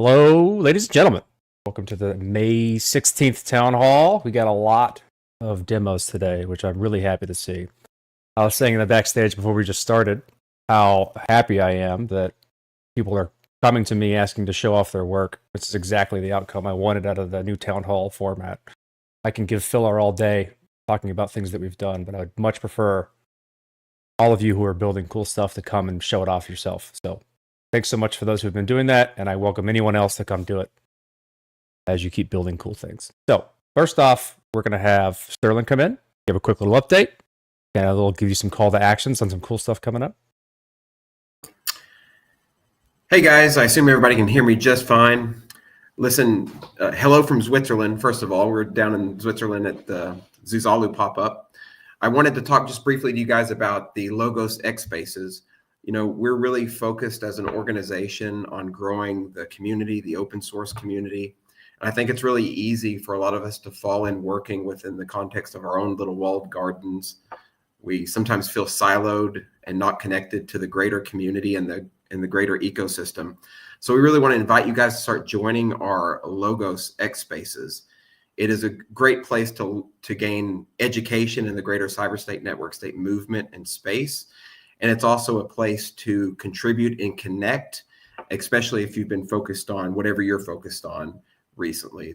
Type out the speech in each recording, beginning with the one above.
Hello, ladies and gentlemen. Welcome to the May 16th Town Hall. We got a lot of demos today, which I'm really happy to see. I was saying in the backstage before we just started how happy I am that people are coming to me asking to show off their work. This is exactly the outcome I wanted out of the new Town Hall format. I can give filler all day talking about things that we've done, but I'd much prefer all of you who are building cool stuff to come and show it off yourself. So thanks so much for those who've been doing that, and I welcome anyone else to come do it as you keep building cool things. So first off, we're going to have Sterling come in, give a quick little update, and I'll give you some call to actions on some cool stuff coming up. Hey guys, I assume everybody can hear me just fine. Listen, hello from Switzerland. First of all, we're down in Switzerland at the Zuzalu pop-up. I wanted to talk just briefly to you guys about the Logos X Spaces. You know, we're really focused as an organization on growing the community, the open source community. And I think it's really easy for a lot of us to fall in working within the context of our own little walled gardens. We sometimes feel siloed and not connected to the greater community and the greater ecosystem. So we really want to invite you guys to start joining our Logos X Spaces. It is a great place to gain education in the greater cyberstate network state movement and space. And it's also a place to contribute and connect, especially if you've been focused on whatever you're focused on recently.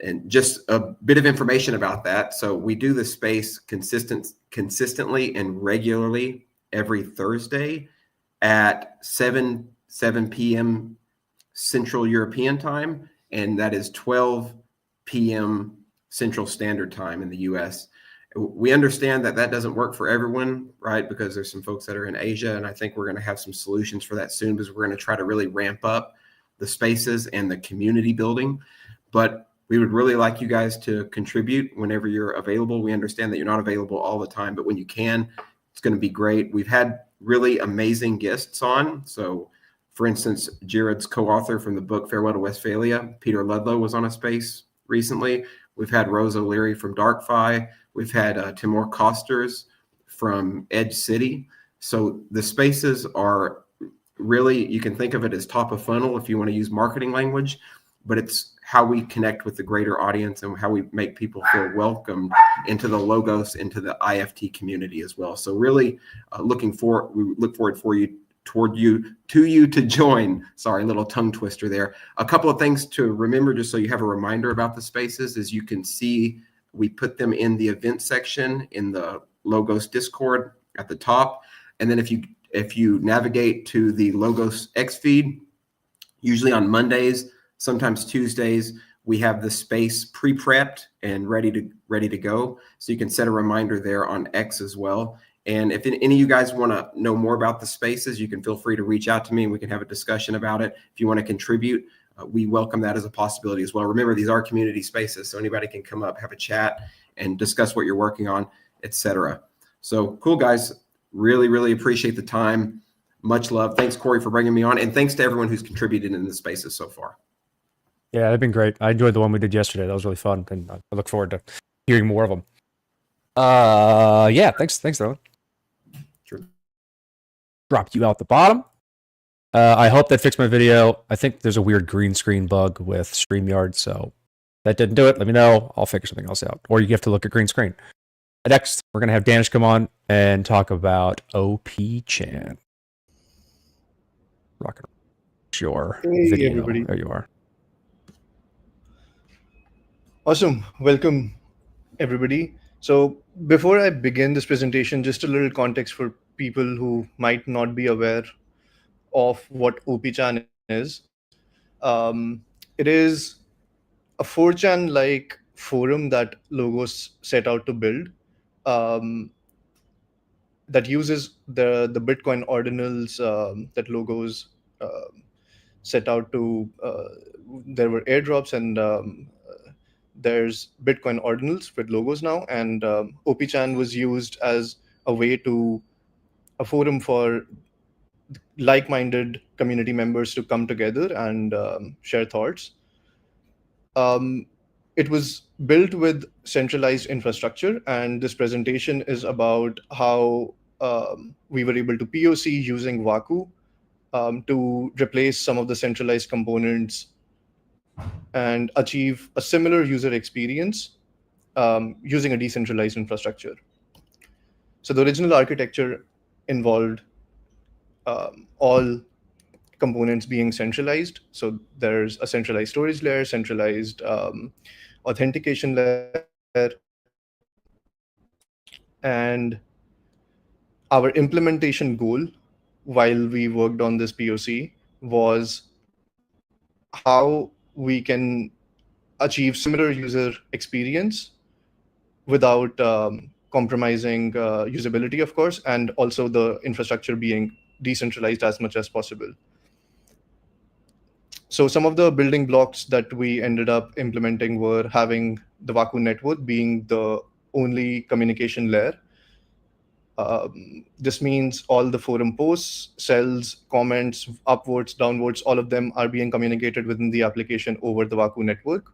And just a bit of information about that. So we do the space consistently and regularly every Thursday at 7 p.m. Central European time, and that is 12 p.m. Central Standard Time in the US. We understand that that doesn't work for everyone, right? Because there's some folks that are in Asia, and I think we're going to have some solutions for that soon, because we're going to try to really ramp up the spaces and the community building. But we would really like you guys to contribute whenever you're available. We understand that you're not available all the time, but when you can, it's going to be great. We've had really amazing guests on. So for instance, Jared's co-author from the book Farewell to Westphalia, Peter Ludlow, was on a space recently. We've had Rose O'Leary from DarkFi. We've had Timur Kosters from Edge City. So the spaces are really, you can think of it as top of funnel if you want to use marketing language, but it's how we connect with the greater audience and how we make people feel welcomed into the Logos, into the IFT community as well. So really we look forward to you to join. Sorry, a little tongue twister there. A couple of things to remember, just so you have a reminder about the spaces, is you can see we put them in the event section in the Logos Discord at the top. And then if you navigate to the Logos X feed, usually on Mondays, sometimes Tuesdays, we have the space pre-prepped and ready to go. So you can set a reminder there on X as well. And if any of you guys want to know more about the spaces, you can feel free to reach out to me and we can have a discussion about it. If you want to contribute, we welcome that as a possibility as well. Remember, these are community spaces, so anybody can come up, have a chat, and discuss what you're working on, etc. So cool, guys. Really, really appreciate the time. Much love. Thanks, Corey, for bringing me on, and thanks to everyone who's contributed in the spaces so far. Yeah, they've been great. I enjoyed the one we did yesterday. That was really fun, and I look forward to hearing more of them. Yeah, thanks, Sterling. Sure. Dropped you out the bottom. I hope that fixed my video. I think there's a weird green screen bug with StreamYard, so that didn't do it. Let me know. I'll figure something else out. Or you have to look at green screen. Next, we're going to have Danish come on and talk about OP-Chan. Rock and your video. Everybody. There you are. Awesome. Welcome, everybody. So before I begin this presentation, just a little context for people who might not be aware of what OP-Chan is. It is a 4chan-like forum that Logos set out to build that uses the Bitcoin ordinals that Logos set out to. There were airdrops and there's Bitcoin ordinals with Logos now, and OP-Chan was used as a forum for like-minded community members to come together and share thoughts. It was built with centralized infrastructure, and this presentation is about how we were able to POC using Waku to replace some of the centralized components and achieve a similar user experience using a decentralized infrastructure. So the original architecture involved all components being centralized. So there's a centralized storage layer, centralized authentication layer, and our implementation goal while we worked on this POC was how we can achieve similar user experience without compromising usability, of course, and also the infrastructure being decentralized as much as possible. So some of the building blocks that we ended up implementing were having the Waku network being the only communication layer. This means all the forum posts, cells, comments, upwards, downwards, all of them are being communicated within the application over the Waku network.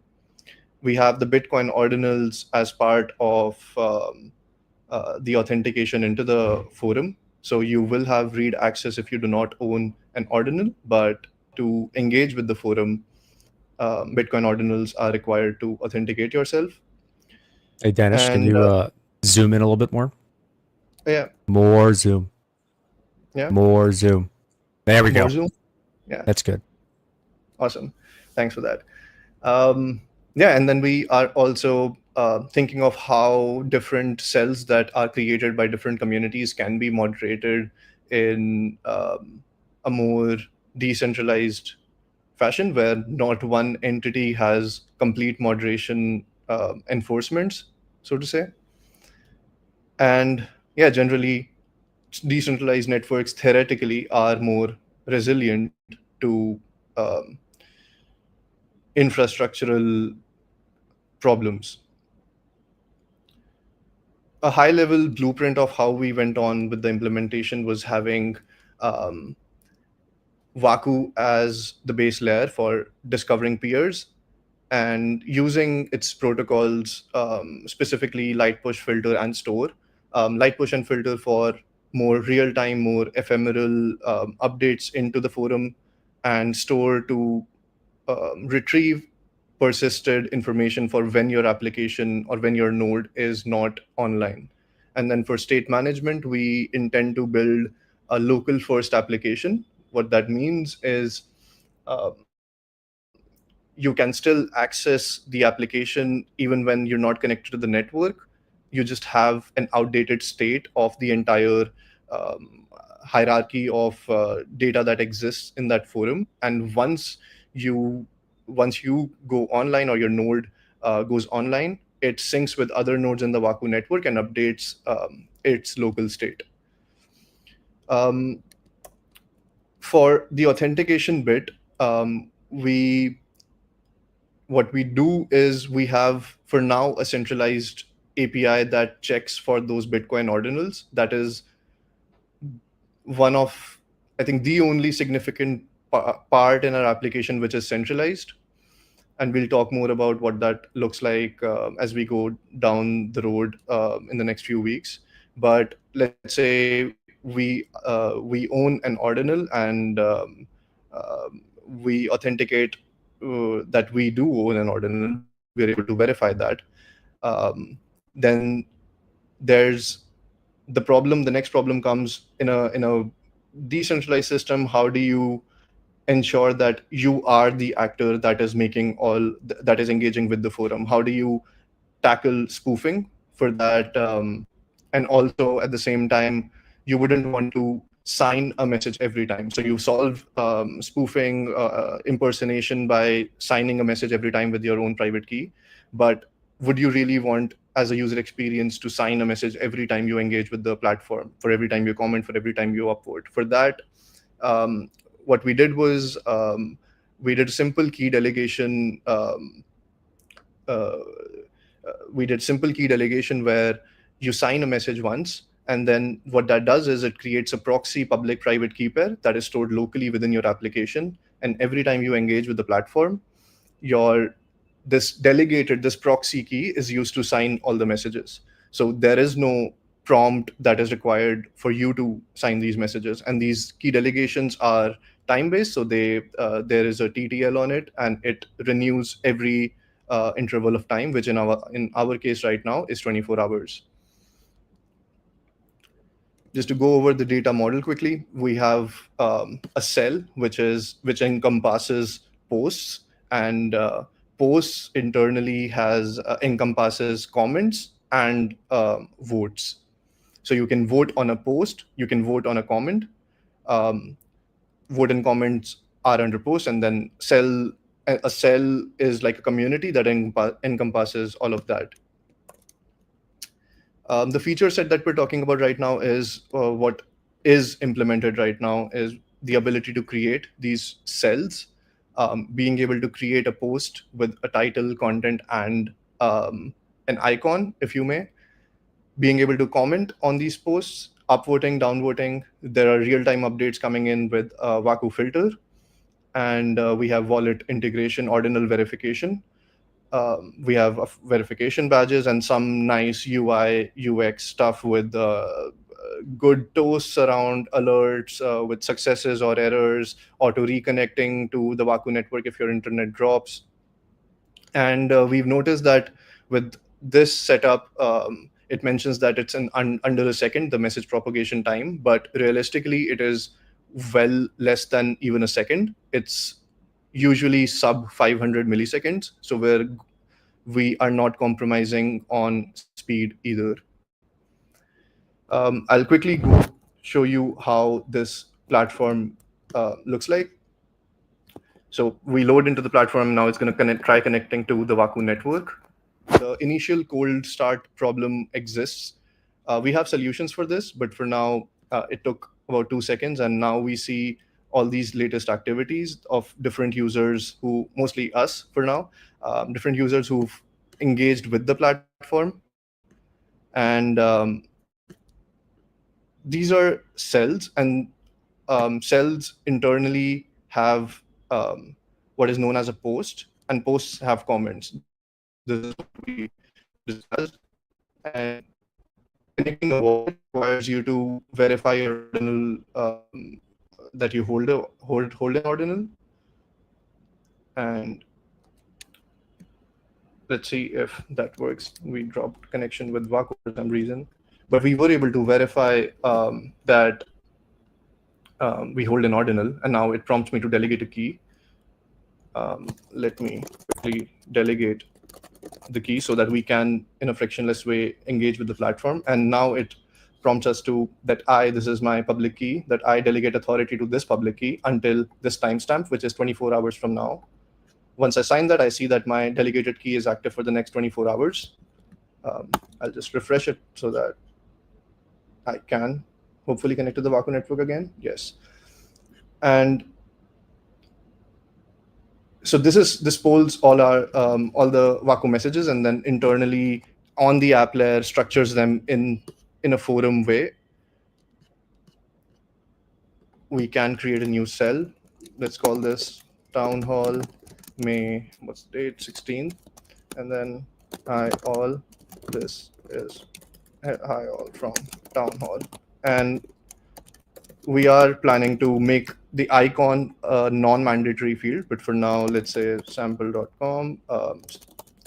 We have the Bitcoin ordinals as part of the authentication into the forum. So you will have read access if you do not own an ordinal, but to engage with the forum, Bitcoin ordinals are required to authenticate yourself. Hey, Danish, can And you zoom in a little bit more? yeah, More zoom. yeah, More zoom. There we go. more Zoom. Yeah, That's good. awesome. Thanks for that. Yeah, and then we are also thinking of how different cells that are created by different communities can be moderated in a more decentralized fashion, where not one entity has complete moderation enforcements, so to say. And yeah, generally, decentralized networks theoretically are more resilient to infrastructural problems. A high level blueprint of how we went on with the implementation was having um, Waku as the base layer for discovering peers and using its protocols, specifically light push, filter, and store. Light push and filter for more real time, more ephemeral updates into the forum, and store to retrieve persisted information for when your application or when your node is not online. And then for state management, we intend to build a local first application. What that means is you can still access the application even when you're not connected to the network. You just have an outdated state of the entire um, hierarchy of data that exists in that forum. And you once you go online or your node goes online, it syncs with other nodes in the Waku network and updates its local state. Um, for the authentication bit, we what we do is we have for now a centralized API that checks for those Bitcoin ordinals. That is one of, I think, the only significant part in our application which is centralized. And we'll talk more about what that looks like as we go down the road in the next few weeks. But let's say we own an ordinal and we authenticate that we do own an ordinal. We're able to verify that. Then there's the problem. The next problem comes in a decentralized system. How do you ensure that you are the actor that is making that is engaging with the forum? How do you tackle spoofing for that? And also at the same time, you wouldn't want to sign a message every time. So you solve spoofing, impersonation by signing a message every time with your own private key. But would you really want, as a user experience, to sign a message every time you engage with the platform, for every time you comment, for every time you upvote? For that, what we did was we did simple key delegation. We did simple key delegation where you sign a message once, and then what that does is it creates a proxy public-private key pair that is stored locally within your application. And every time you engage with the platform, this proxy key is used to sign all the messages. So there is no prompt that is required for you to sign these messages. And these key delegations are time-based, so there is a TTL on it, and it renews every interval of time, which in our case right now is 24 hours. Just to go over the data model quickly, we have a cell which encompasses posts, and posts internally encompasses comments and votes. So you can vote on a post, you can vote on a comment. Vote and comments are under post, and then a cell is like a community that encompasses all of that. The feature set that we're talking about right now is what is implemented right now is the ability to create these cells, being able to create a post with a title, content, and an icon, if you may, being able to comment on these posts, upvoting, downvoting. There are real-time updates coming in with Waku filter, and we have wallet integration, ordinal verification. We have verification badges and some nice UI UX stuff with good toasts around alerts with successes or errors, auto reconnecting to the Waku network if your internet drops. And we've noticed that with this setup, it mentions that it's under a second, the message propagation time, but realistically it is well less than even a second. It's usually sub 500 milliseconds. So we are not compromising on speed either. I'll quickly show you how this platform looks like. So we load into the platform. Now it's going to try connecting to the Waku network. The initial cold start problem exists. We have solutions for this, but for now, it took about 2 seconds. And now we see all these latest activities of different users who, mostly us for now, different users who've engaged with the platform. And these are cells, and cells internally have what is known as a post, and posts have comments. This is what we discussed. And connecting a wallet requires you to verify your ordinal, that you hold an ordinal. And let's see if that works. We dropped connection with Waku for some reason, but we were able to verify that we hold an ordinal, and now it prompts me to delegate a key. Let me quickly delegate the key so that we can, in a frictionless way, engage with the platform. And now it prompts us to that this is my public key, that I delegate authority to this public key until this timestamp, which is 24 hours from now. Once I sign that, I see that my delegated key is active for the next 24 hours. I'll just refresh it so that I can hopefully connect to the Waku network again. Yes. And so this polls all the Waku messages, and then internally on the app layer structures them in a forum way. We can create a new cell. Let's call this Town Hall May, what's the date? 16th. And then hi all, this is hi all from Town Hall. And we are planning to make the icon a non-mandatory field, but for now, let's say sample.com,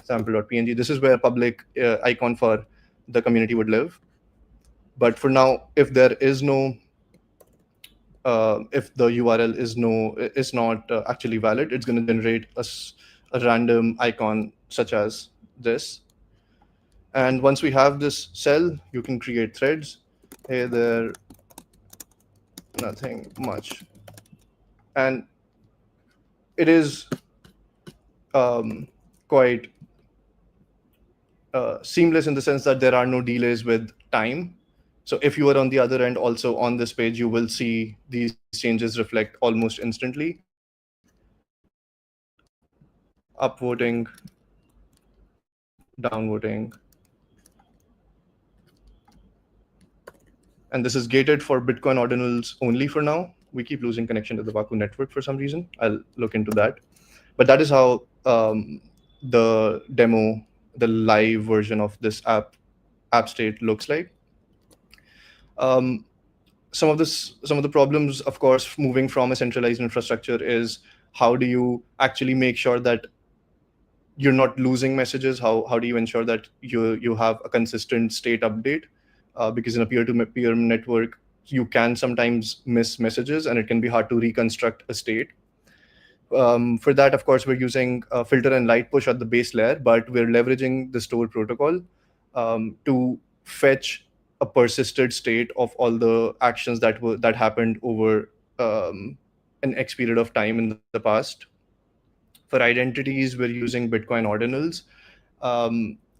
sample.png. This is where a public icon for the community would live. But for now, if there is no, if the URL is not actually valid, it's going to generate a random icon such as this. And once we have this cell, you can create threads. Hey there, nothing much. And it is quite seamless in the sense that there are no delays with time. So if you are on the other end also on this page, you will see these changes reflect almost instantly. Upvoting, downvoting. And this is gated for Bitcoin ordinals only for now. We keep losing connection to the Waku network for some reason. I'll look into that. But that is how the demo, the live version of this app state looks like. some of the problems, of course, moving from a centralized infrastructure is how do you actually make sure that you're not losing messages? How do you ensure that you have a consistent state update? Because in a peer-to-peer network, you can sometimes miss messages, and it can be hard to reconstruct a state. For that, of course, we're using filter and light push at the base layer, but we're leveraging the store protocol to fetch a persisted state of all the actions that happened over an X period of time in the past. For identities, we're using Bitcoin ordinals,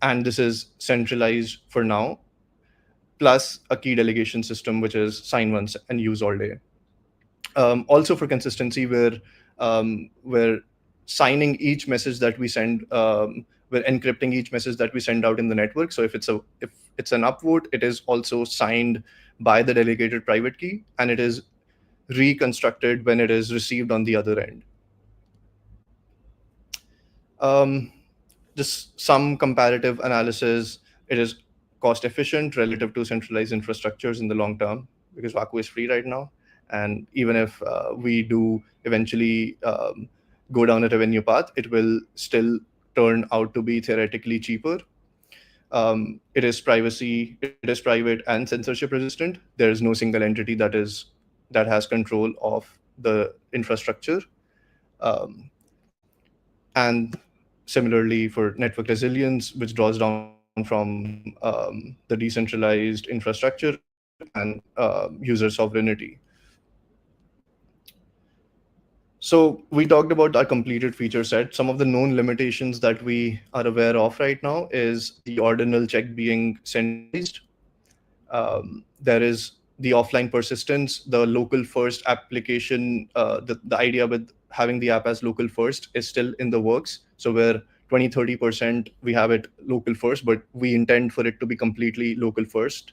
and this is centralized for now, plus a key delegation system, which is sign once and use all day. Also, for consistency, we're signing each message that we send. We're encrypting each message that we send out in the network. So if it's an upvote, it is also signed by the delegated private key, and it is reconstructed when it is received on the other end. Just some comparative analysis. It is cost efficient relative to centralized infrastructures in the long term, because Waku is free right now. And even if we do eventually go down a revenue path, it will still turn out to be theoretically cheaper. It is private and censorship resistant. There is no single entity that has control of the infrastructure. And similarly for network resilience, which draws down from the decentralized infrastructure and user sovereignty. So we talked about our completed feature set. Some of the known limitations that we are aware of right now is the ordinal check being centralized. There is the offline persistence, the local first application. The idea with having the app as local first is still in the works. So where 20-30% we have it local first, but we intend for it to be completely local first.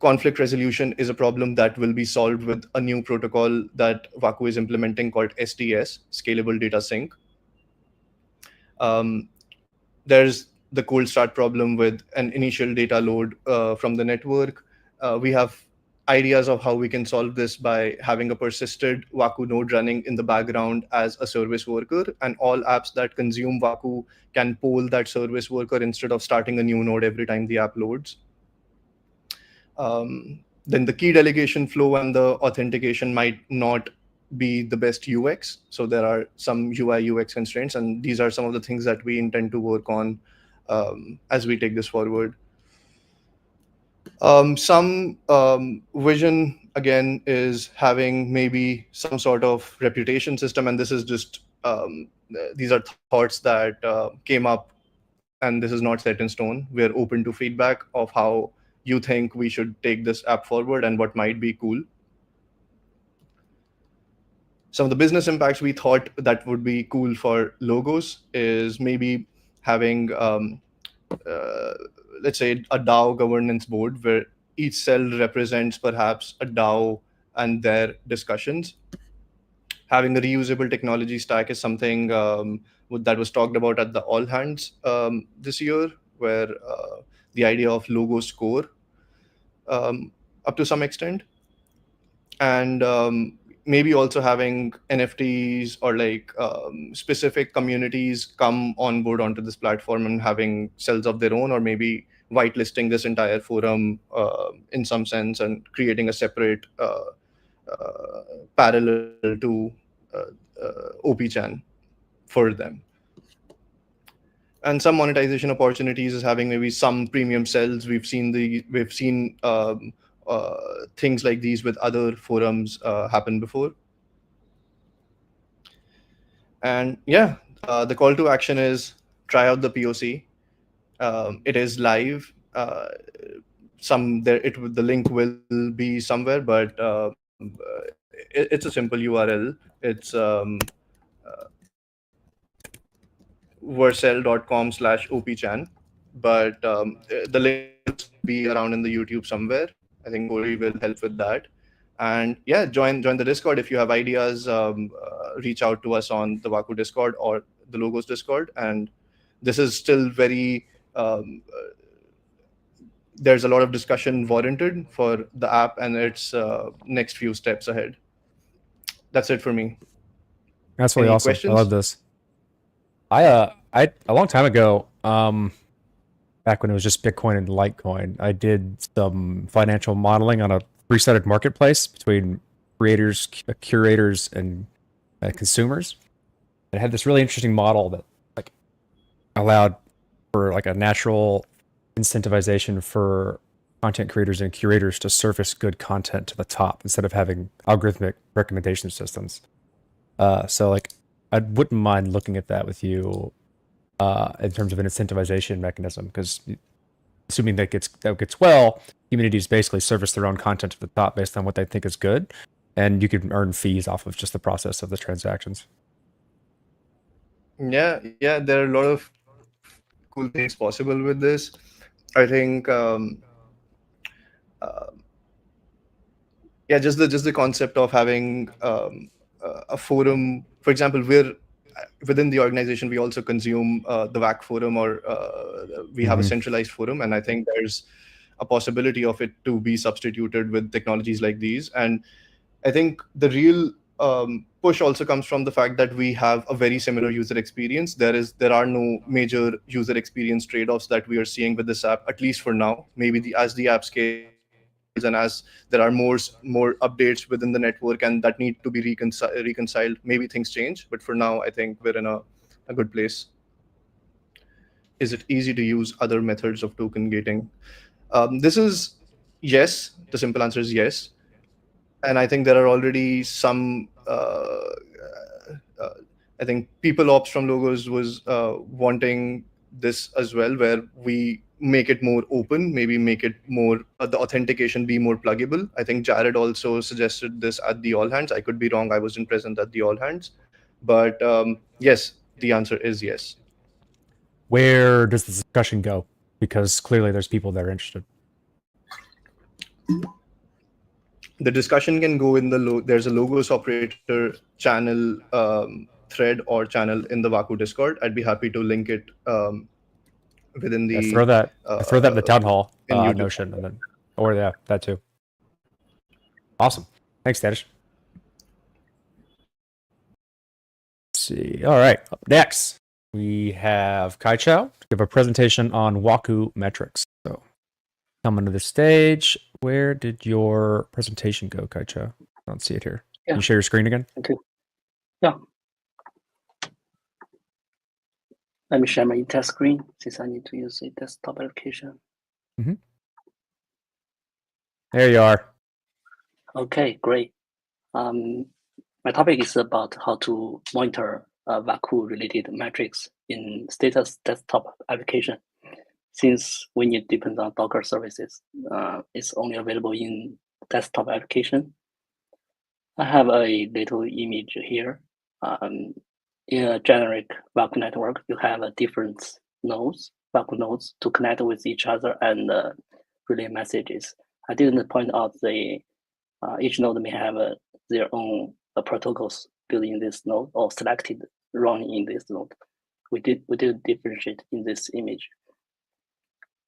Conflict resolution is a problem that will be solved with a new protocol that Waku is implementing called SDS, Scalable Data Sync. There's the cold start problem with an initial data load from the network. We have ideas of how we can solve this by having a persisted Waku node running in the background as a service worker, and all apps that consume Waku can poll that service worker instead of starting a new node every time the app loads. Then the key delegation flow and the authentication might not be the best UX. So there are some UI UX constraints, and these are some of the things that we intend to work on as we take this forward. Some vision, again, is having maybe some sort of reputation system, and this is just, these are thoughts that came up, and this is not set in stone. We are open to feedback of how you think we should take this app forward and what might be cool. Some of the business impacts we thought that would be cool for logos is maybe having, let's say, a DAO governance board where each cell represents perhaps a DAO and their discussions. Having a reusable technology stack is something that was talked about at the All Hands this year, where the idea of logo score up to some extent, and maybe also having NFTs or like specific communities come on board onto this platform and having cells of their own, or maybe whitelisting this entire forum in some sense and creating a separate parallel to OP-Chan for them. And some monetization opportunities is having maybe some premium cells. We've seen things like these with other forums happen before. And yeah, the call to action is try out the POC. It is live. The link will be somewhere, but it's a simple URL. It's vercel.com/opchan, but the link will be around in the YouTube somewhere. I think Corey will help with that. And yeah, join the Discord. If you have ideas, reach out to us on the Waku Discord or the Logos Discord. And this is still very there's a lot of discussion warranted for the app and its next few steps ahead. That's it for me. That's really Any awesome. I love questions? this. I a long time ago, back when it was just Bitcoin and Litecoin, I did some financial modeling on a three-sided marketplace between creators, curators, and consumers. It had this really interesting model that like allowed for like a natural incentivization for content creators and curators to surface good content to the top instead of having algorithmic recommendation systems. So like I wouldn't mind looking at that with you in terms of an incentivization mechanism, because assuming that gets well, communities basically service their own content to the top based on what they think is good, and you can earn fees off of just the process of the transactions. Yeah, there are a lot of cool things possible with this. I think uh, yeah, just the concept of having a forum. For example, we're within the organization, we also consume the WAC forum, or we have a Mm-hmm. centralized forum, and I think there's a possibility of it to be substituted with technologies like these. And I think the real push also comes from the fact that we have a very similar user experience. There are no major user experience trade-offs that we are seeing with this app, at least for now. Maybe as the app scales and as there are more updates within the network and that need to be reconciled, maybe things change. But for now, I think we're in a good place. Is it easy to use other methods of token gating? This is yes. The simple answer is yes. And I think there are already some. Uh, I think People Ops from Logos was wanting this as well, where we make it more open, maybe make it more the authentication be more pluggable. I think Jared also suggested this at the All Hands. I could be wrong. I wasn't present at the All Hands, but yes, the answer is yes. Where does the discussion go? Because clearly there's people that are interested. The discussion can go in there's a logos operator channel thread or channel in the Vaku Discord. I'd be happy to link it within Yeah, the throw that in the town hall in YouTube. notion, and then, or yeah, that too. Awesome. Thanks, Danish. Let's see. All right. Up next, we have Kai Chow to give a presentation on Waku metrics. So coming to the stage. Where did your presentation go, Kai Chow? I don't see it here. Yeah. Can you share your screen again? Okay. Yeah. Let me share my entire screen since I need to use a desktop application. There you are. Okay, great. My topic is about how to monitor Vaku-related metrics in status desktop application. Since when it depends on Docker services, it's only available in desktop application. I have a little image here. In a generic Vaku network, you have different nodes, Vaku nodes, to connect with each other and relay messages. I didn't point out each node may have their own protocols built in this node or selected running in this node. We did differentiate in this image.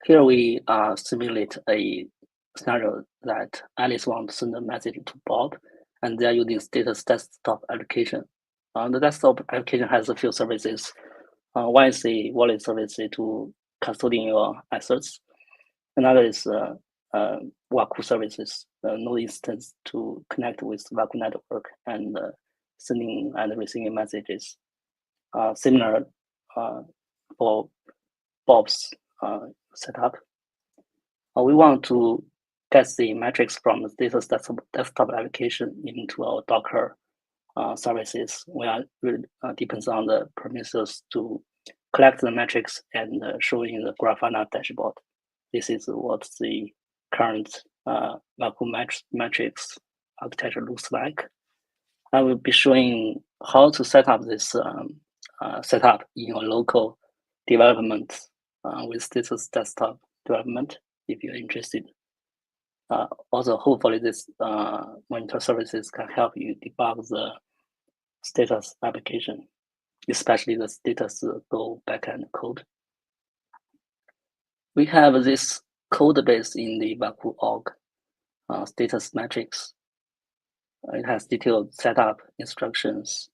Here we simulate a scenario that Alice wants to send a message to Bob, and they're using status desktop application. The desktop application has a few services. One is a wallet service to custodian your assets. Another is Waku services, node instance to connect with Waku network and sending and receiving messages. Similar for Bob's setup. We want to get the metrics from the status desktop application into our Docker services, where it depends on the permissions to collect the metrics and showing the Grafana dashboard. This is what the current Vaku metrics architecture looks like. I will be showing how to set up this setup in your local development with status desktop development, if you're interested. Also, hopefully this monitor services can help you debug the status application, especially the status Go backend code. We have this code base in the Vaku org status matrix. It has detailed setup instructions.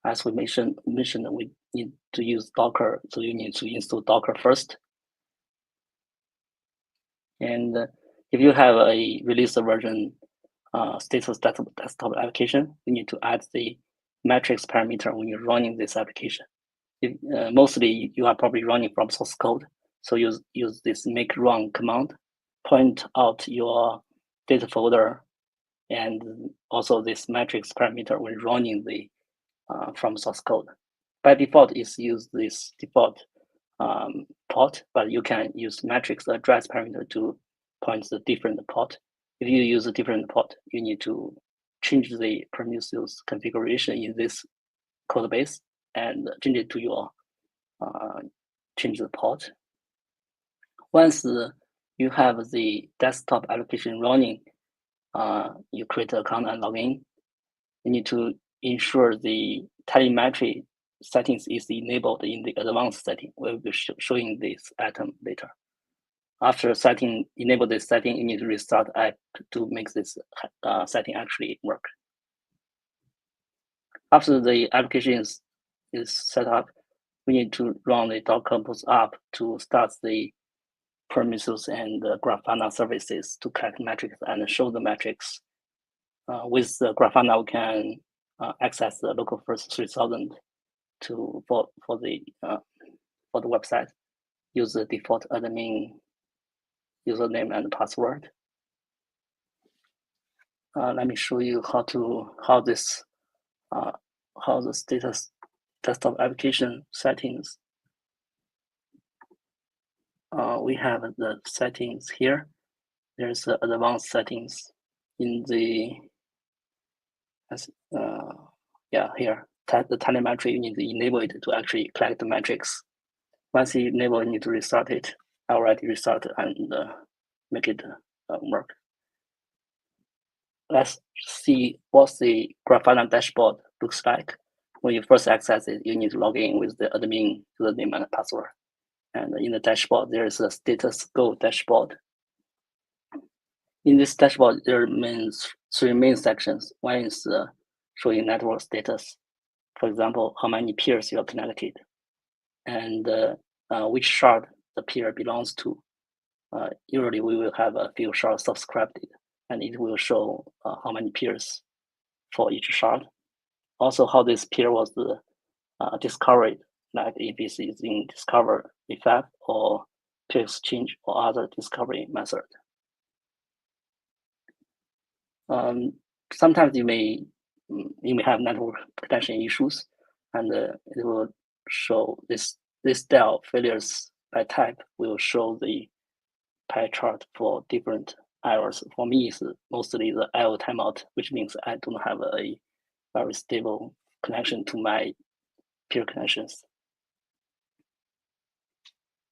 As we mentioned, we need to use Docker, so you need to install Docker first. And if you have a release version status desktop application, you need to add the matrix parameter when you're running this application. Mostly you are probably running from source code, so use this make run command, point out your data folder, and also this matrix parameter when running the from source code. By default, it's use this default port, but you can use matrix address parameter to point the different port. If you use a different port, you need to change the Prometheus configuration in this code base and change it to your change the port. Once you have the desktop application running, you create an account and log in. You need to ensure the telemetry settings is enabled in the advanced setting. We'll be showing this item later. After enable this setting, you need to restart app to make this setting actually work. After the application is set up, we need to run the Docker post up to start the Prometheus and Grafana services to collect metrics and show the metrics. With the Grafana, we can access the local first 3000 for the website. Use the default admin username and password. Let me show you how the status desktop application settings. We have the settings here. There's the advanced settings in the here. The telemetry, you need to enable it to actually collect the metrics. Once you enable, you need to restart it. I already restarted and make it work. Let's see what the Grafana dashboard looks like. When you first access it, you need to log in with the admin username and password. And in the dashboard, there is a status go dashboard. In this dashboard, there are three main sections. One is showing network status. For example, how many peers you are connected, and which shard the peer belongs to. Usually, we will have a few shards subscribed, and it will show how many peers for each shard. Also, how this peer was discovered, like if it is in discover effect or peer exchange or other discovery method. Sometimes you may have network connection issues, and it will show this style failures by type will show the pie chart for different errors. For me, it's mostly the IO timeout, which means I don't have a very stable connection to my peer connections.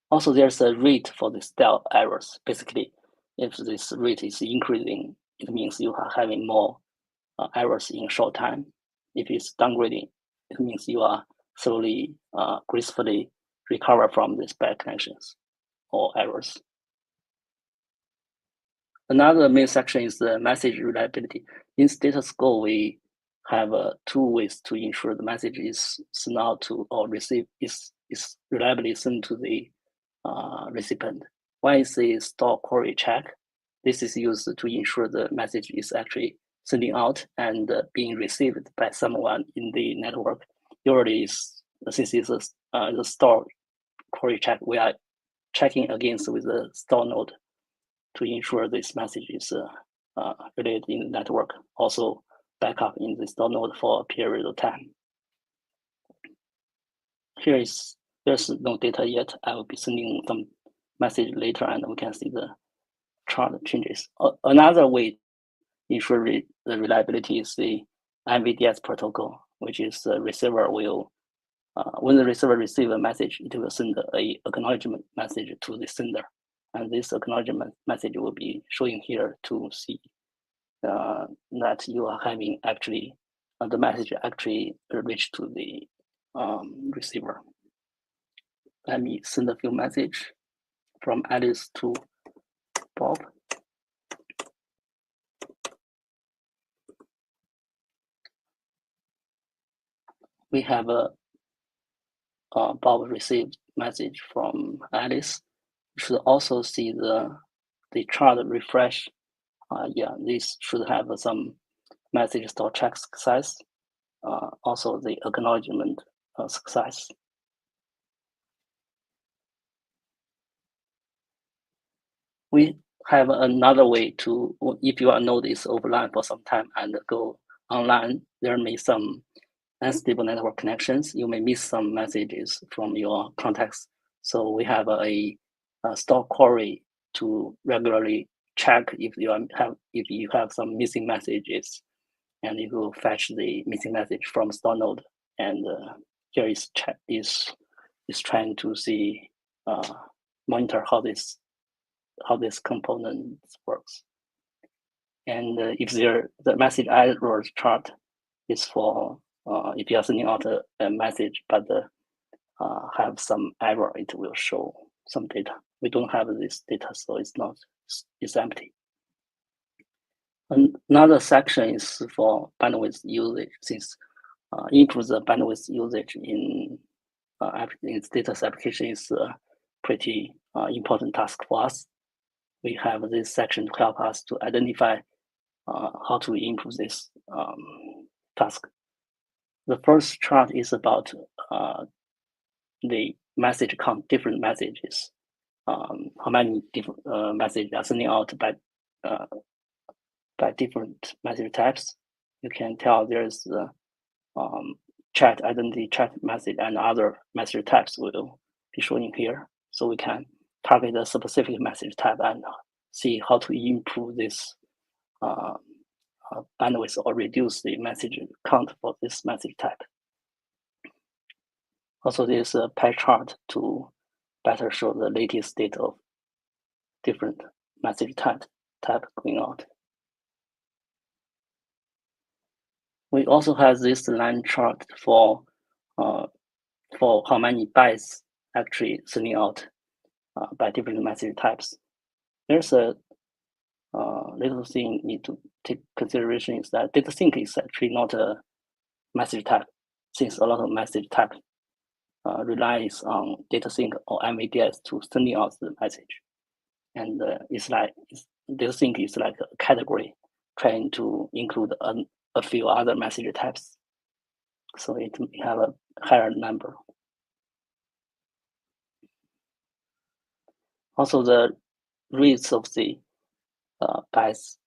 Also, there's a rate for the style errors. Basically, if this rate is increasing, it means you are having more errors in a short time. If it's downgrading, it means you are slowly, gracefully recover from these bad connections or errors. Another main section is the message reliability. In status go, we have two ways to ensure the message is sent out to or received is reliably sent to the recipient. One is the store query check. This is used to ensure the message is actually sending out and being received by someone in the network. Usually, since it's the store query check, we are checking against with the store node to ensure this message is related in the network. Also, backup in the store node for a period of time. There's no data yet. I will be sending some message later, and we can see the chart changes. Another way to ensure the reliability is the MVDS protocol, which is the receiver will, when the receiver receives a message, it will send a acknowledgement message to the sender. And this acknowledgement message will be showing here to see that you are having actually, the message actually reached to the receiver. Let me send a few message. from Alice to Bob. We have a Bob received message from Alice. You should also see the chart refresh. Yeah, this should have some message store check success. Also the acknowledgement success. We have another way to, if you are notice offline for some time and go online, there may some unstable network connections. You may miss some messages from your contacts. So we have a store query to regularly check if you have some missing messages, and you will fetch the missing message from store node. And here is trying to see monitor how this component works. And if the message error chart is for if you are sending out a message but have some error, it will show some data. We don't have this data, so it's empty. Another section is for bandwidth usage, since improve the bandwidth usage in status application is a pretty important task for us. We have this section to help us to identify how to improve this task. The first chart is about the message count, different messages, how many different messages are sending out by different message types. You can tell there's chat identity, chat message, and other message types will be showing here. So we can target a specific message type and see how to improve this bandwidth or reduce the message count for this message type. Also, there's a pie chart to better show the latest state of different message type going out. We also have this line chart for how many bytes actually sending out by different message types. There's a little thing need to take consideration is that data sync is actually not a message type, since a lot of message type relies on data sync or MVDS to sending out the message. And data sync is like a category trying to include a few other message types. So it may have a higher number. Also, the reads of the bytes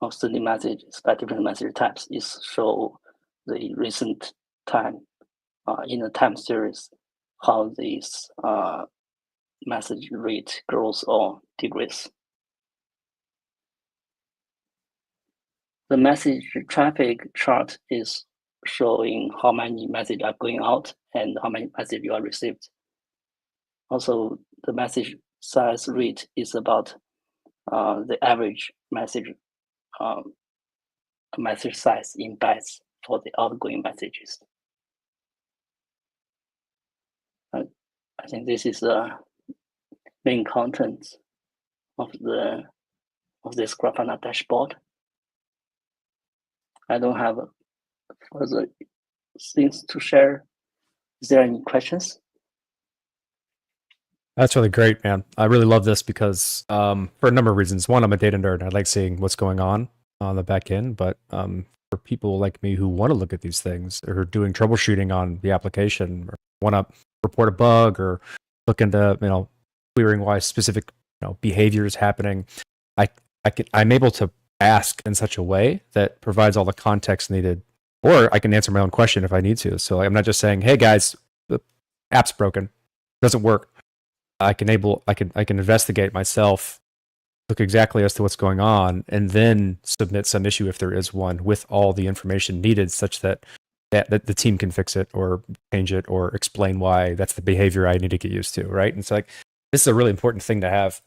of sending messages by different message types is show the recent time in the time series, how this message rate grows or decreases. The message traffic chart is showing how many messages are going out and how many messages you are received. Also, the message size rate is about the average message size in bytes for the outgoing messages. I think this is the main content of this Grafana dashboard. I don't have further things to share. Is there any questions? That's really great, man. I really love this because for a number of reasons. One, I'm a data nerd. I like seeing what's going on the back end, but for people like me who want to look at these things or are doing troubleshooting on the application or want to report a bug or look into querying why specific behavior is happening, I'm able to ask in such a way that provides all the context needed, or I can answer my own question if I need to. So I'm not just saying, "Hey guys, the app's broken, doesn't work." I can investigate myself, look exactly as to what's going on, and then submit some issue if there is one with all the information needed, such that the team can fix it or change it or explain why that's the behavior I need to get used to, right? And so this is a really important thing to have.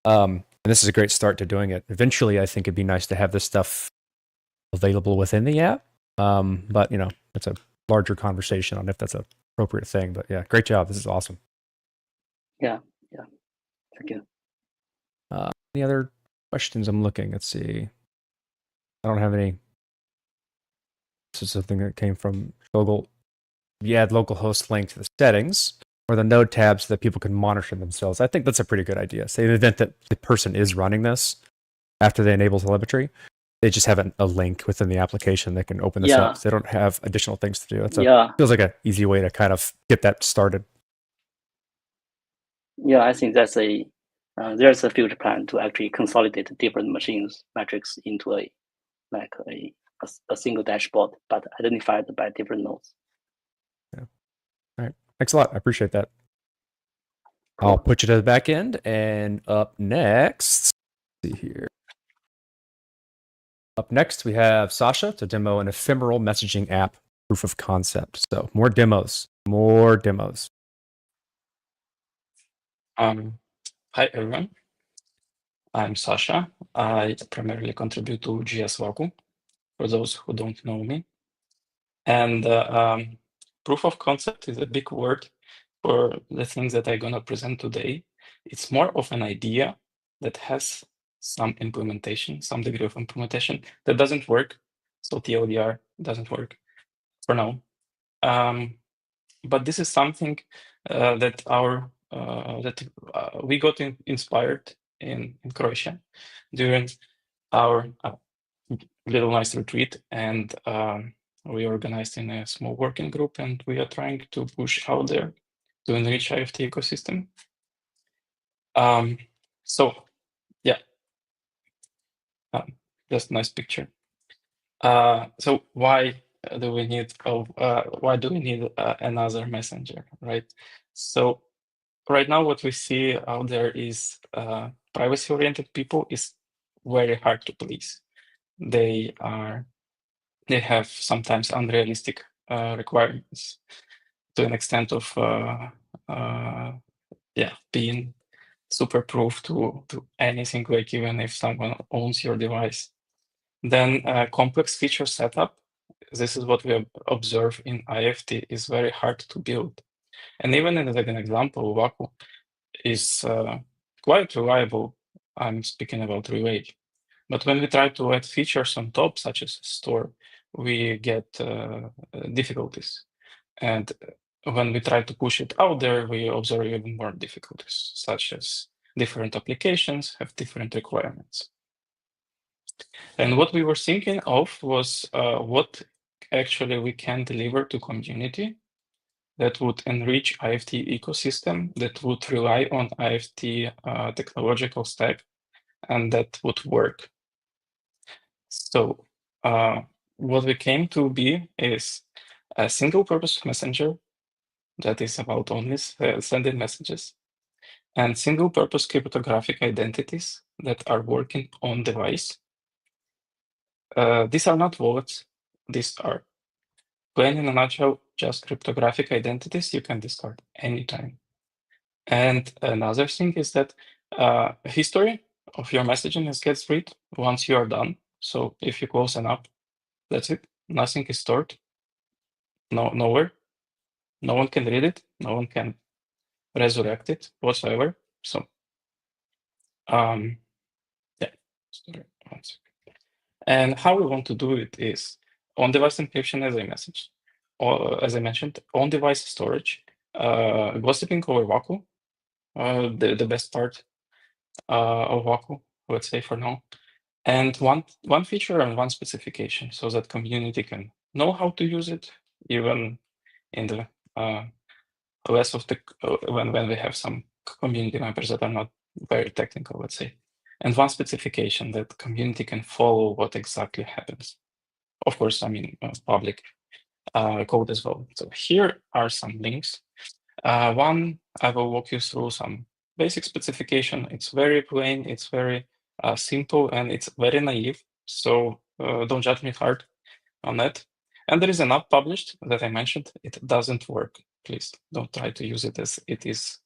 And this is a great start to doing it. Eventually, I think it'd be nice to have this stuff available within the app. But it's a larger conversation on if that's an appropriate thing. But yeah, great job. This is awesome. Yeah. Thank you. Any other questions? I'm looking. Let's see. I don't have any. This is something that came from Google. You add localhost link to the settings or the node tabs so that people can monitor themselves. I think that's a pretty good idea. Say in the event that the person is running this after they enable telemetry, they just have a link within the application that can open this up. So they don't have additional things to do. That's feels like an easy way to kind of get that started. Yeah, I think that's there's a future plan to actually consolidate different machines metrics into a single dashboard, but identified by different nodes. Yeah. All right. Thanks a lot. I appreciate that. Cool. I'll put you to the back end. And up next, let's see here. Up next, we have Sasha to demo an ephemeral messaging app proof of concept. So more demos, more demos. Hi, everyone. I'm Sasha. I primarily contribute to GS Vaku, for those who don't know me. And proof of concept is a big word for the things that I'm going to present today. It's more of an idea that has some implementation, some degree of implementation that doesn't work. So TLDR doesn't work for now. But this is something that we got inspired in Croatia during our little nice retreat, and we organized in a small working group, and we are trying to push out there to enrich IFT ecosystem. So yeah, just a nice picture. So why do we need another messenger, right? So right now what we see out there is privacy-oriented people is very hard to please. They have sometimes unrealistic requirements to an extent of being super proof to anything, like even if someone owns your device. Then complex feature setup, this is what we observe in IFT, is very hard to build. And even as an example, Vaku is quite reliable. I'm speaking about Relay. But when we try to add features on top, such as store, we get difficulties. And when we try to push it out there, we observe even more difficulties, such as different applications have different requirements. And what we were thinking of was what actually we can deliver to community that would enrich IFT ecosystem, that would rely on IFT technological stack, and that would work. So what we came to be is a single-purpose messenger that is about only sending messages, and single-purpose cryptographic identities that are working on device. These are not wallets. These are, plain in a nutshell, just cryptographic identities you can discard anytime. And another thing is that history of your messaging gets read once you are done. So if you close an app, that's it. Nothing is stored. Nowhere. No one can read it. No one can resurrect it whatsoever. So, yeah. Sorry, 1 second. And how we want to do it is on-device encryption, as I mentioned, on-device storage, gossiping over Vaku, the best part of Vaku, let's say for now, and one feature and one specification, so that community can know how to use it, even in the less of the when we have some community members that are not very technical, let's say, and one specification that community can follow what exactly happens. Of course, I mean public code as well. So here are some links. One, I will walk you through some basic specification. It's very plain, it's very simple, and it's very naive. So don't judge me hard on that. And there is an app published that I mentioned. It doesn't work. Please don't try to use it as it is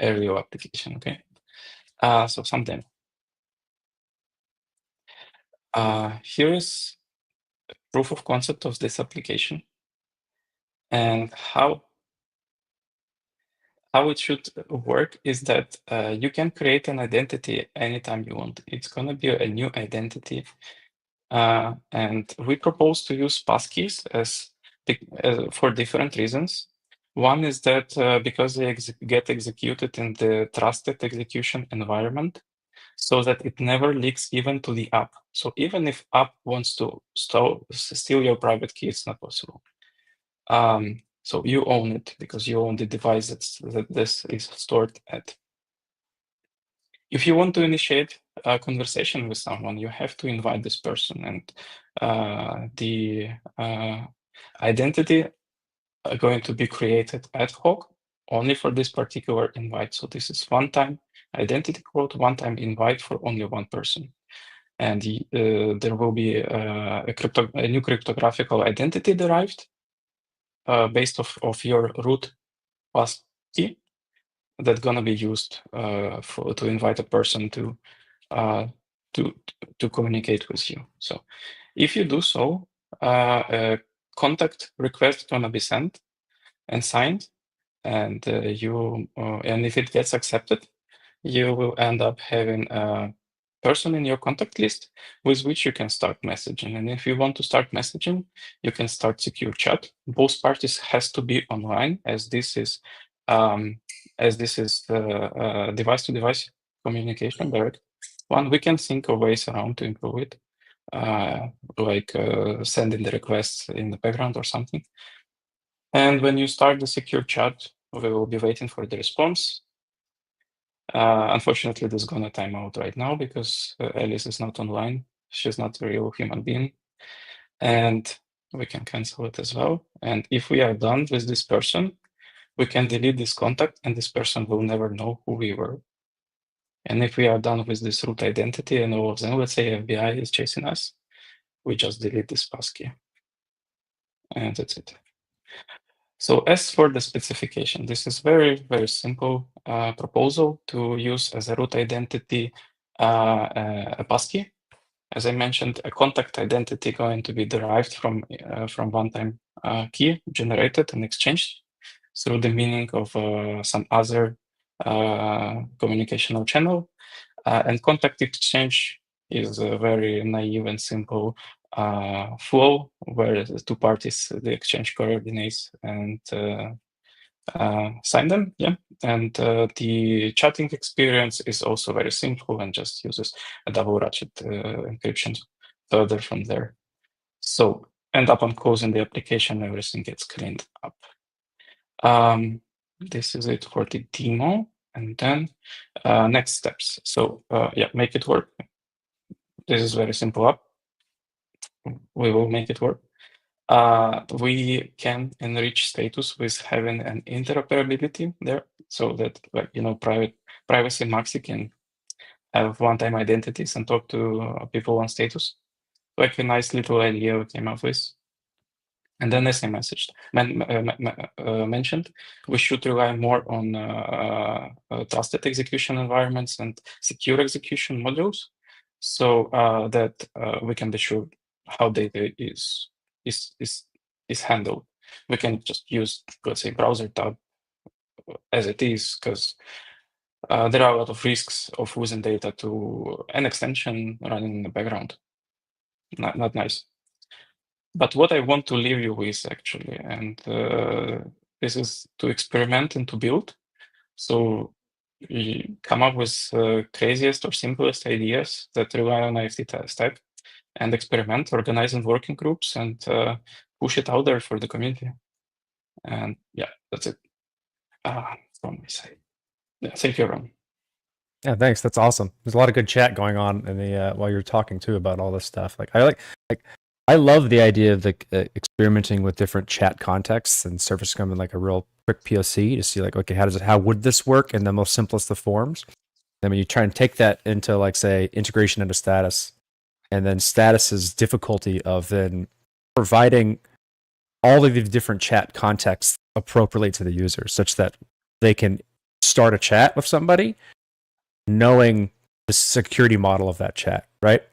a real application, okay? So some demo. Here is proof of concept of this application and how how it should work is that you can create an identity anytime you want. It's going to be a new identity. And we propose to use passkeys for different reasons. One is that because they get executed in the trusted execution environment, so that it never leaks even to the app. So even if app wants to steal your private key, it's not possible. So you own it because you own the device that this is stored at. If you want to initiate a conversation with someone, you have to invite this person, and the identity are going to be created ad hoc only for this particular invite. So this is one-time identity code, one-time invite for only one person. And there will be a new cryptographical identity derived based off your root pass key that's gonna be used to invite a person to communicate with you. So if you do so, a contact request gonna be sent and signed, and and if it gets accepted, you will end up having a person in your contact list with which you can start messaging. And if you want to start messaging, you can start secure chat. Both parties has to be online, as this is the device-to-device communication direct one. We can think of ways around to improve it, like sending the requests in the background or something. And when you start the secure chat, we will be waiting for the response. Unfortunately, this is gonna time out right now because Alice is not online. She's not a real human being. And we can cancel it as well. And if we are done with this person, we can delete this contact and this person will never know who we were. And if we are done with this root identity and all of them, let's say FBI is chasing us, we just delete this passkey. And that's it. So as for the specification, this is very, very simple proposal to use as a root identity a passkey. As I mentioned, a contact identity going to be derived from one-time key generated and exchanged through the meaning of some other communicational channel. And contact exchange is a very naive and simple flow where the two parties they exchange coordinates and sign them. Yeah, and the chatting experience is also very simple and just uses a double ratchet encryption further from there. So, and upon closing the application, everything gets cleaned up. This is it for the demo, and then next steps. So yeah, make it work. This is very simple app. We will make it work. We can enrich status with having an interoperability there, so that, like, privacy maxi can have one-time identities and talk to people on status. Like a nice little idea we came up with. And then, as I mentioned, we should rely more on trusted execution environments and secure execution modules, so that we can be sure how data is handled. We can just use, let's say, browser tab as it is, because there are a lot of risks of losing data to an extension running in the background. Not nice. But what I want to leave you with, actually, and this is to experiment and to build. So you come up with craziest or simplest ideas that rely on IFT stack, and experiment, organize in working groups, and push it out there for the community. And yeah, that's it from my side. Yeah, thank you, Ron. Yeah, thanks. That's awesome. There's a lot of good chat going on in the while you're talking too about all this stuff. I love the idea of the experimenting with different chat contexts and surface coming like a real quick POC to see, like, okay, how would this work in the most simplest of forms? Then when you try and take that into, like, say, integration into status, and then status's difficulty of then providing all of the different chat contexts appropriately to the user, such that they can start a chat with somebody knowing the security model of that chat, right?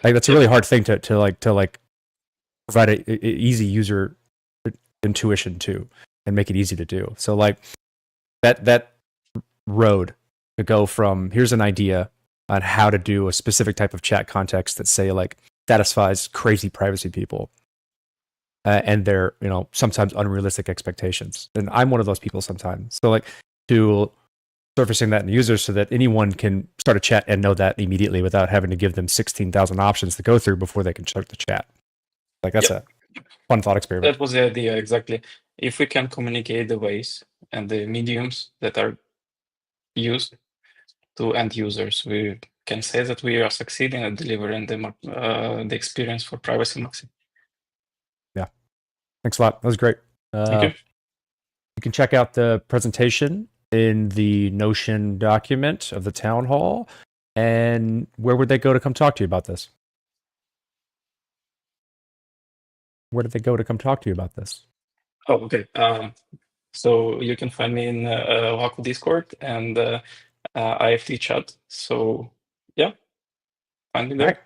Like, that's a really hard thing to provide a easy user intuition to, and make it easy to do. So, like, that road to go from here's an idea on how to do a specific type of chat context that say like satisfies crazy privacy people and their sometimes unrealistic expectations. And I'm one of those people sometimes. So like to surfacing that in users so that anyone can start a chat and know that immediately without having to give them 16,000 options to go through before they can start the chat. Like that's a fun thought experiment. That was the idea, exactly. If we can communicate the ways and the mediums that are used to end users, we can say that we are succeeding at delivering the experience for privacy maxi. Yeah. Thanks a lot. That was great. Thank you. You can check out the presentation in the Notion document of the town hall. And where would they go to come talk to you about this? Where did they go to come talk to you about this? Oh, okay. So you can find me in Waku Discord and IFT chat. So yeah, find me there. All right.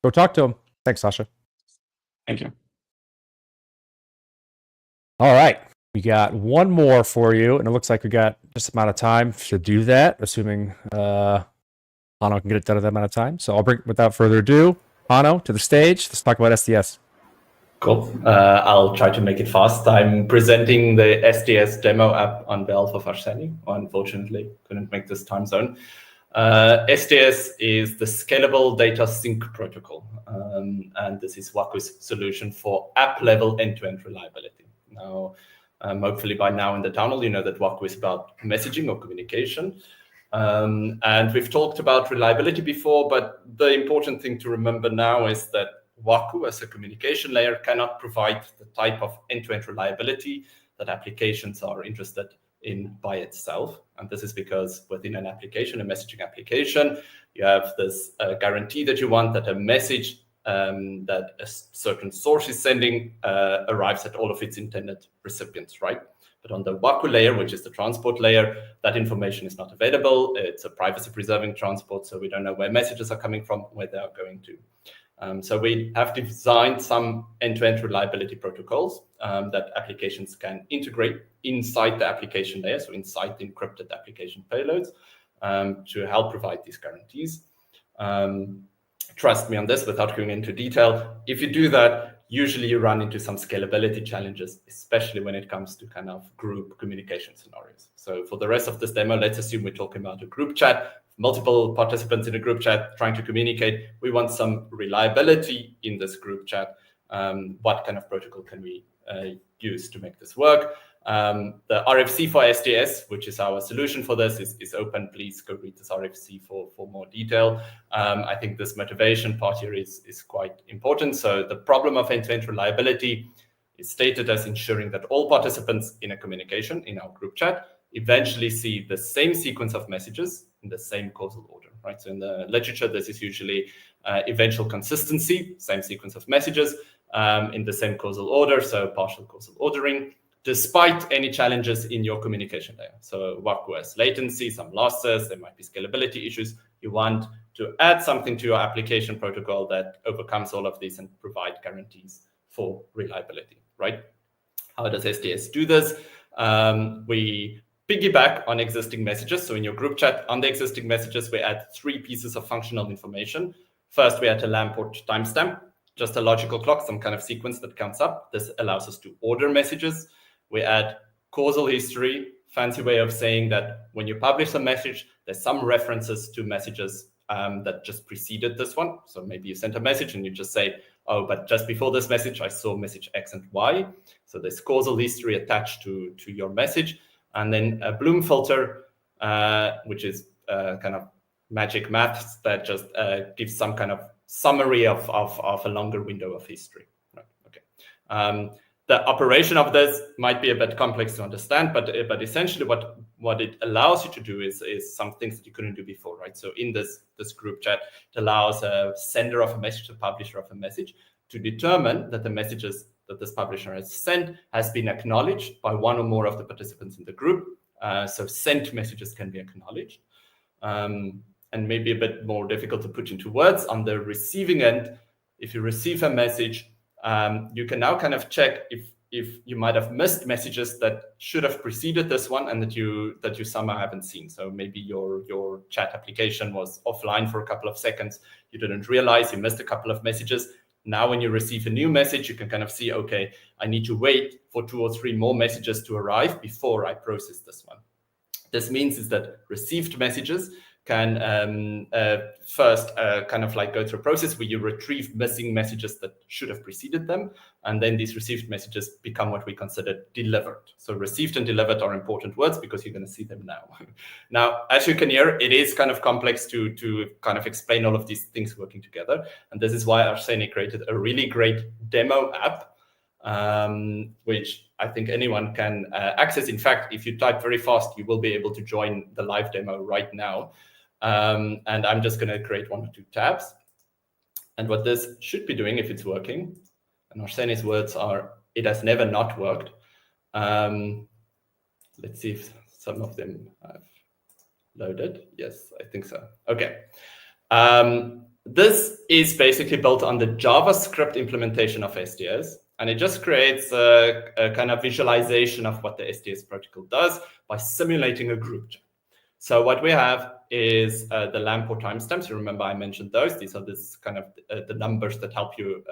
Go talk to them. Thanks, Sasha. Thank you. All right. We got one more for you, and it looks like we got just amount of time to do that, assuming Hano can get it done in that amount of time. So I'll bring, without further ado, Hano to the stage. Let's talk about SDS. Cool. I'll try to make it fast. I'm presenting the SDS demo app on behalf of Arseni. Unfortunately, couldn't make this time zone. SDS is the scalable data sync protocol, and this is Waku's solution for app-level end-to-end reliability. Now, hopefully by now in the tunnel, you know that Waku is about messaging or communication. And we've talked about reliability before, but the important thing to remember now is that Waku as a communication layer cannot provide the type of end-to-end reliability that applications are interested in by itself. And this is because within an application, a messaging application, you have this guarantee that you want that a message that a certain source is sending arrives at all of its intended recipients, right? But on the Waku layer, which is the transport layer, that information is not available. It's a privacy-preserving transport, so we don't know where messages are coming from, where they are going to. So we have designed some end-to-end reliability protocols that applications can integrate inside the application layer, so inside the encrypted application payloads, to help provide these guarantees. Trust me on this without going into detail. If you do that, usually you run into some scalability challenges, especially when it comes to kind of group communication scenarios. So for the rest of this demo, let's assume we're talking about a group chat, multiple participants in a group chat trying to communicate. We want some reliability in this group chat. What kind of protocol can we use to make this work? The RFC for SDS, which is our solution for this, is open. Please go read this RFC for more detail. I think this motivation part here is quite important. So the problem of end-to-end reliability is stated as ensuring that all participants in a communication in our group chat eventually see the same sequence of messages in the same causal order, right? So in the literature, this is usually eventual consistency, same sequence of messages in the same causal order, so partial causal ordering, despite any challenges in your communication layer. So Waku has latency, some losses, there might be scalability issues. You want to add something to your application protocol that overcomes all of these and provide guarantees for reliability, right? How does SDS do this? We piggyback on existing messages. So in your group chat, on the existing messages, we add 3 pieces of functional information. First, we add a LAMP port timestamp, just a logical clock, some kind of sequence that counts up. This allows us to order messages. We add causal history, fancy way of saying that when you publish a message, there's some references to messages that just preceded this one. So maybe you sent a message and you just say, oh, but just before this message, I saw message X and Y. So there's causal history attached to your message. And then a Bloom filter, which is kind of magic maths that just gives some kind of summary of a longer window of history. Right. Okay. The operation of this might be a bit complex to understand, but essentially what it allows you to do is some things that you couldn't do before, right? So in this group chat, it allows a sender of a message, a publisher of a message, to determine that the messages that this publisher has sent has been acknowledged by one or more of the participants in the group. So sent messages can be acknowledged. And maybe a bit more difficult to put into words, on the receiving end, if you receive a message, you can now kind of check if if you might have missed messages that should have preceded this one and that you somehow haven't seen. So maybe your chat application was offline for a couple of seconds. You didn't realize you missed a couple of messages. Now, when you receive a new message, you can kind of see, okay, I need to wait for 2 or 3 more messages to arrive before I process this one. This means is that received messages can first kind of like go through a process where you retrieve missing messages that should have preceded them. And then these received messages become what we consider delivered. So received and delivered are important words because you're going to see them now. Now, as you can hear, it is kind of complex to kind of explain all of these things working together. And this is why Arseny created a really great demo app, which I think anyone can access. In fact, if you type very fast, you will be able to join the live demo right now. And I'm just going to create 1 or 2 tabs. And what this should be doing, if it's working, and Arseny's words are, it has never not worked. Let's see if some of them have loaded. Yes, I think so. Okay. This is basically built on the JavaScript implementation of SDS. And it just creates a kind of visualization of what the SDS protocol does by simulating a group chat. So what we have is the LAMP or timestamps. You remember I mentioned those. These are this kind of the numbers that help you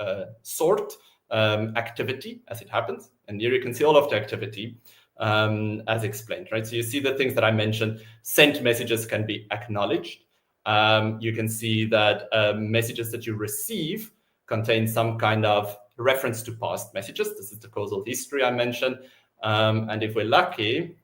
sort activity as it happens. And here you can see all of the activity as explained, right? So you see the things that I mentioned. Sent messages can be acknowledged. You can see that messages that you receive contain some kind of reference to past messages. This is the causal history I mentioned. And if we're lucky,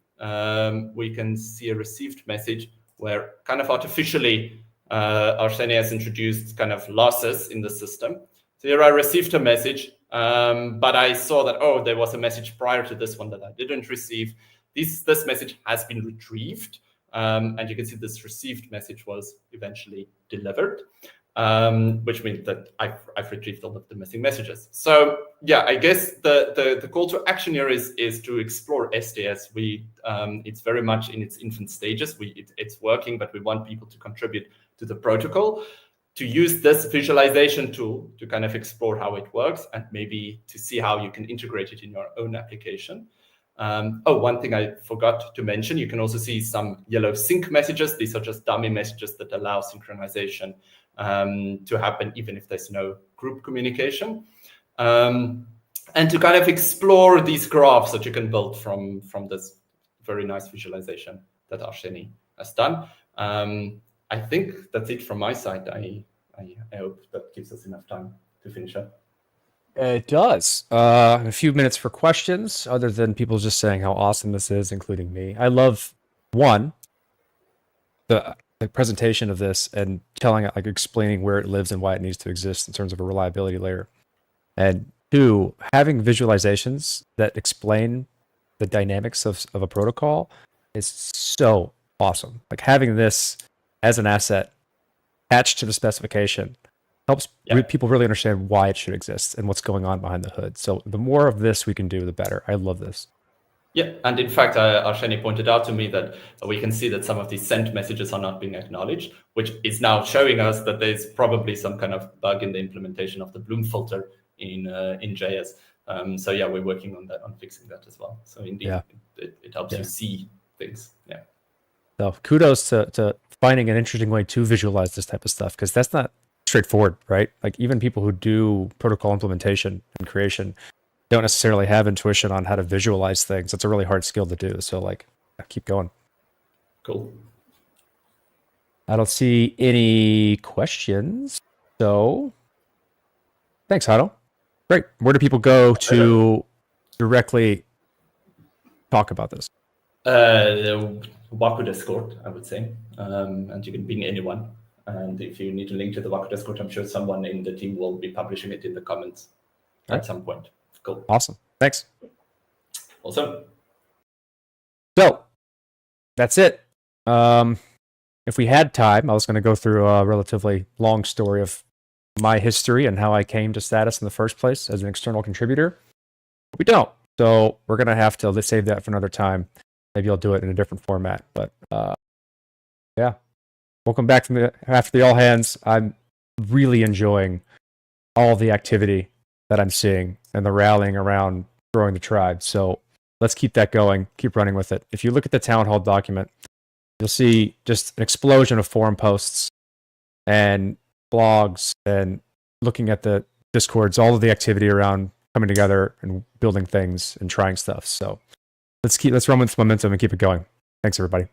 we can see a received message where kind of artificially Arseny has introduced kind of losses in the system. So here I received a message, but I saw that, oh, there was a message prior to this one that I didn't receive. This message has been retrieved. And you can see this received message was eventually delivered, which means that I've retrieved all of the missing messages. So yeah, I guess the call to action here is to explore SDS. It's very much in its infant stages. It's working, but we want people to contribute to the protocol, to use this visualization tool to kind of explore how it works and maybe to see how you can integrate it in your own application. One thing I forgot to mention, you can also see some yellow sync messages. These are just dummy messages that allow synchronization to happen even if there's no group communication. And to kind of explore these graphs that you can build from this very nice visualization that Arseny has done. I think that's it from my side. I hope that gives us enough time to finish up. It does. A few minutes for questions, other than people just saying how awesome this is, including me. I love, one, the presentation of this and telling it, like explaining where it lives and why it needs to exist in terms of a reliability layer. And 2, having visualizations that explain the dynamics of a protocol is so awesome. Like having this as an asset attached to the specification helps people really understand why it should exist and what's going on behind the hood. So the more of this we can do, the better. I love this. Yeah, and in fact, Arseny pointed out to me that we can see that some of these sent messages are not being acknowledged, which is now showing us that there's probably some kind of bug in the implementation of the Bloom filter in JS. So yeah, we're working on that, on fixing that as well. So indeed, it helps you see things. Yeah. So kudos to finding an interesting way to visualize this type of stuff, because that's not straightforward, right? Like even people who do protocol implementation and creation don't necessarily have intuition on how to visualize things. It's a really hard skill to do. So like, keep going. Cool. I don't see any questions. So thanks, Hado. Great. Where do people go to directly talk about this? The Waku Discord, I would say. And you can ping anyone. And if you need a link to the Waku Discord, I'm sure someone in the team will be publishing it in the comments at some point. Cool. Awesome. Thanks. Awesome. So that's it. If we had time, I was going to go through a relatively long story of my history and how I came to status in the first place as an external contributor. But we don't. So we're going to have to save that for another time. Maybe I'll do it in a different format. But yeah. Welcome back from after the all hands. I'm really enjoying all the activity that I'm seeing and the rallying around growing the tribe. So let's keep that going, keep running with it. If you look at the town hall document, you'll see just an explosion of forum posts and blogs and looking at the Discords, all of the activity around coming together and building things and trying stuff. So let's run with momentum and keep it going. Thanks, everybody.